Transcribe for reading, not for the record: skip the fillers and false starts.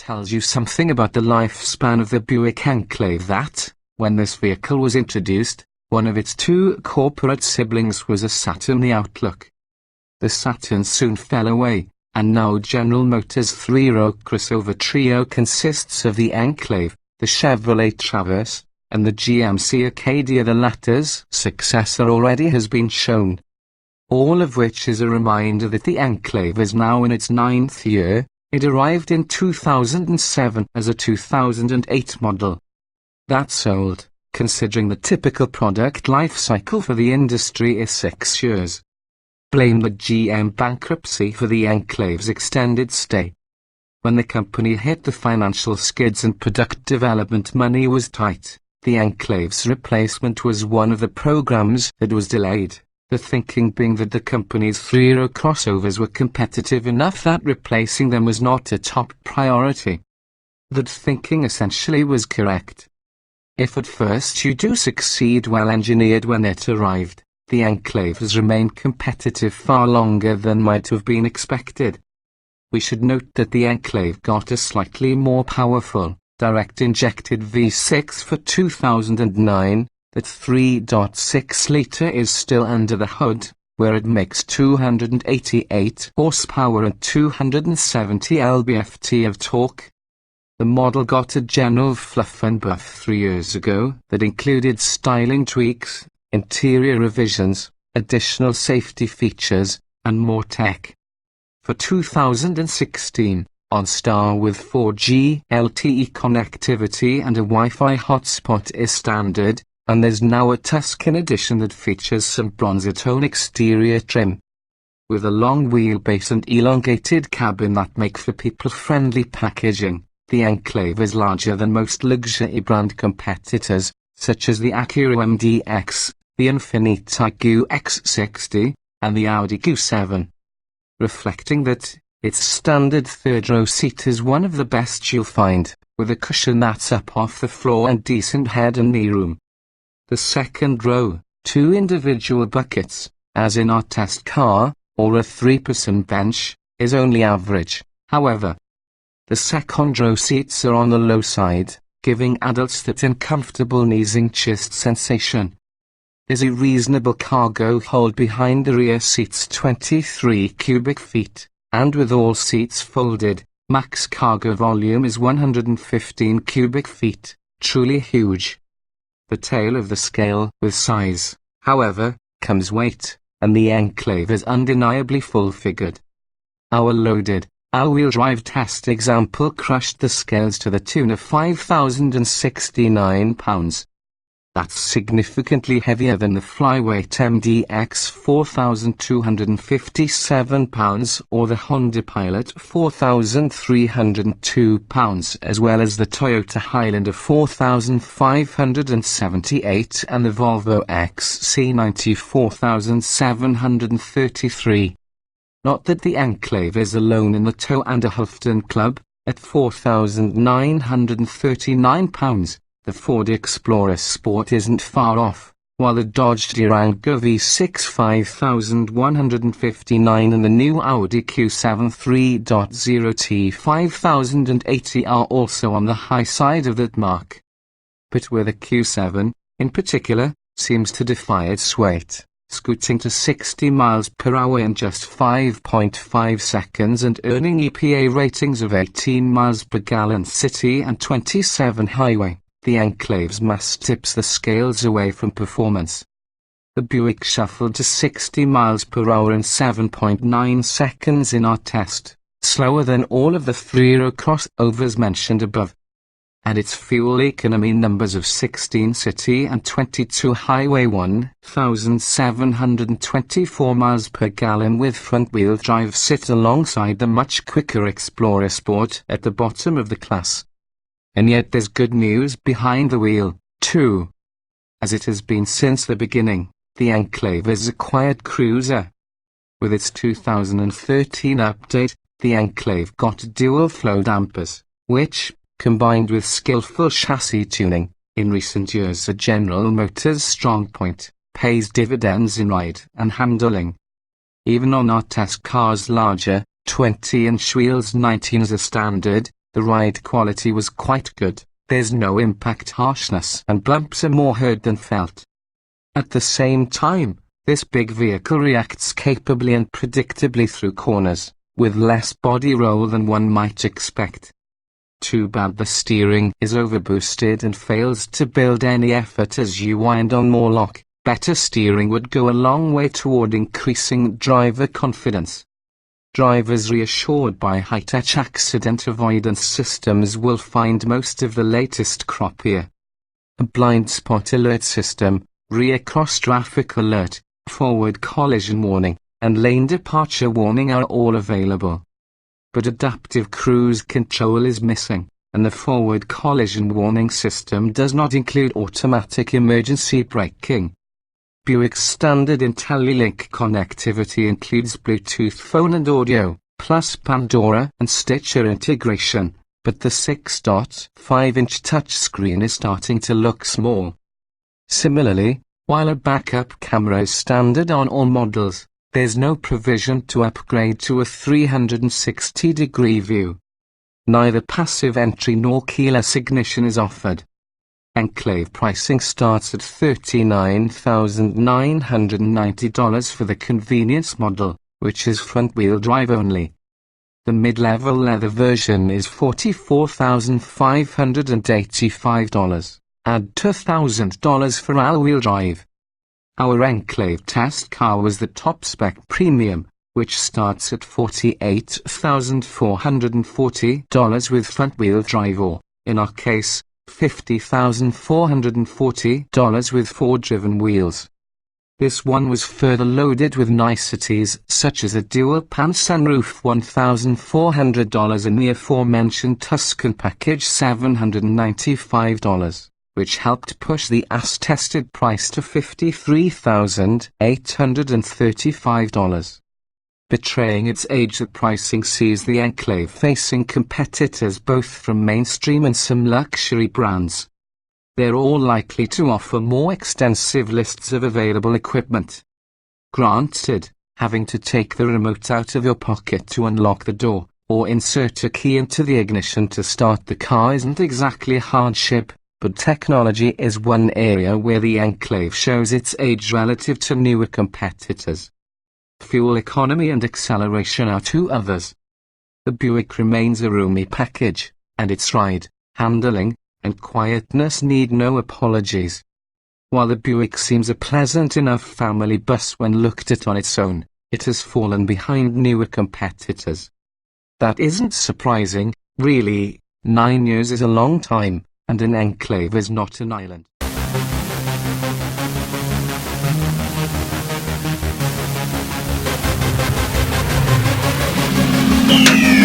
tells you something about the lifespan of the Buick Enclave that, when this vehicle was introduced, one of its two corporate siblings was a Saturn. The outlook. The Saturn soon fell away, and now General Motors' three-row crossover trio consists of the Enclave, the Chevrolet Traverse, and the GMC Acadia. The latter's successor already has been shown. All of which is a reminder that the Enclave is now in its 9th year. It arrived in 2007 as a 2008 model. That's old, considering the typical product life cycle for the industry is 6 years. Blame the GM bankruptcy for the Enclave's extended stay. When the company hit the financial skids and product development money was tight, the Enclave's replacement was one of the programs that was delayed. The thinking being that the company's three-row crossovers were competitive enough that replacing them was not a top priority. That thinking essentially was correct. If at first you do succeed well engineered when it arrived, the Enclave has remained competitive far longer than might have been expected. We should note that the Enclave got a slightly more powerful, direct-injected V6 for 2009, that 3.6-litre is still under the hood, where it makes 288 horsepower and 270 lb-ft of torque. The model got a general fluff and buff 3 years ago that included styling tweaks, interior revisions, additional safety features, and more tech. For 2016, OnStar with 4G LTE connectivity and a Wi-Fi hotspot is standard, and there's now a Tuscan edition that features some bronzer-tone exterior trim. With a long wheelbase and elongated cabin that make for people-friendly packaging, the Enclave is larger than most luxury brand competitors, such as the Acura MDX, the Infiniti QX60, and the Audi Q7. Reflecting that, its standard third-row seat is one of the best you'll find, with a cushion that's up off the floor and decent head and knee room. The second row, 2 individual buckets, as in our test car, or a 3-person bench, is only average. However, the second row seats are on the low side, giving adults that uncomfortable kneesing chest sensation. There's a reasonable cargo hold behind the rear seats, 23 cubic feet, and with all seats folded, max cargo volume is 115 cubic feet, truly huge. The tail of the scale with size, however, comes weight, and the Enclave is undeniably full-figured. Our loaded, all-wheel drive test example crushed the scales to the tune of 5,069 pounds. That's significantly heavier than the flyweight MDX 4,257 pounds or the Honda Pilot 4,302 pounds, as well as the Toyota Highlander 4,578 and the Volvo XC90 4,733. Not that the Enclave is alone in the tow and a Houghton club. At 4,939 pounds, the Ford Explorer Sport isn't far off, while the Dodge Durango V6 5,159 and the new Audi Q7 3.0T 5,080 are also on the high side of that mark. But where the Q7, in particular, seems to defy its weight, scooting to 60 miles per hour in just 5.5 seconds and earning EPA ratings of 18 miles per gallon city and 27 highway, the Enclave's mass tips the scales away from performance. The Buick shuffled to 60 miles per hour in 7.9 seconds in our test, slower than all of the three-row crossovers mentioned above. And its fuel economy numbers of 16 city and 22 highway 1,724 miles per gallon with front-wheel drive sit alongside the much quicker Explorer Sport at the bottom of the class. And yet there's good news behind the wheel, too. As it has been since the beginning, the Enclave is a quiet cruiser. With its 2013 update, the Enclave got dual-flow dampers, which, combined with skillful chassis tuning, in recent years a General Motors strong point, pays dividends in ride and handling. Even on our test car's larger, 20-inch wheels 19 as a standard, The ride quality was quite good, there's no impact harshness and bumps are more heard than felt. At the same time, this big vehicle reacts capably and predictably through corners, with less body roll than one might expect. Too bad the steering is overboosted and fails to build any effort as you wind on more lock. Better steering would go a long way toward increasing driver confidence. Drivers reassured by high-tech accident avoidance systems will find most of the latest crop here. A blind spot alert system, rear cross-traffic alert, forward collision warning, and lane departure warning are all available. But adaptive cruise control is missing, and the forward collision warning system does not include automatic emergency braking. Buick's standard IntelliLink connectivity includes Bluetooth phone and audio, plus Pandora and Stitcher integration, but the 6.5-inch touchscreen is starting to look small. Similarly, while a backup camera is standard on all models, there's no provision to upgrade to a 360-degree view. Neither passive entry nor keyless ignition is offered. Enclave pricing starts at $39,990 for the convenience model, which is front-wheel drive only. The mid-level leather version is $44,585. Add $2,000 for all-wheel drive. Our Enclave test car was the top-spec premium, which starts at $48,440 with front-wheel drive or, in our case, $50,440 with four-driven wheels. This one was further loaded with niceties such as a dual-pan sunroof $1,400 and the aforementioned Tuscan package $795, which helped push the as-tested price to $53,835. Betraying its age, the pricing sees the Enclave facing competitors both from mainstream and some luxury brands. They're all likely to offer more extensive lists of available equipment. Granted, having to take the remote out of your pocket to unlock the door, or insert a key into the ignition to start the car isn't exactly a hardship, but technology is one area where the Enclave shows its age relative to newer competitors. Fuel economy and acceleration are two others. The Buick remains a roomy package, and its ride, handling, and quietness need no apologies. While the Buick seems a pleasant enough family bus when looked at on its own, it has fallen behind newer competitors. That isn't surprising, really. 9 years is a long time, and an Enclave is not an island. Yeah.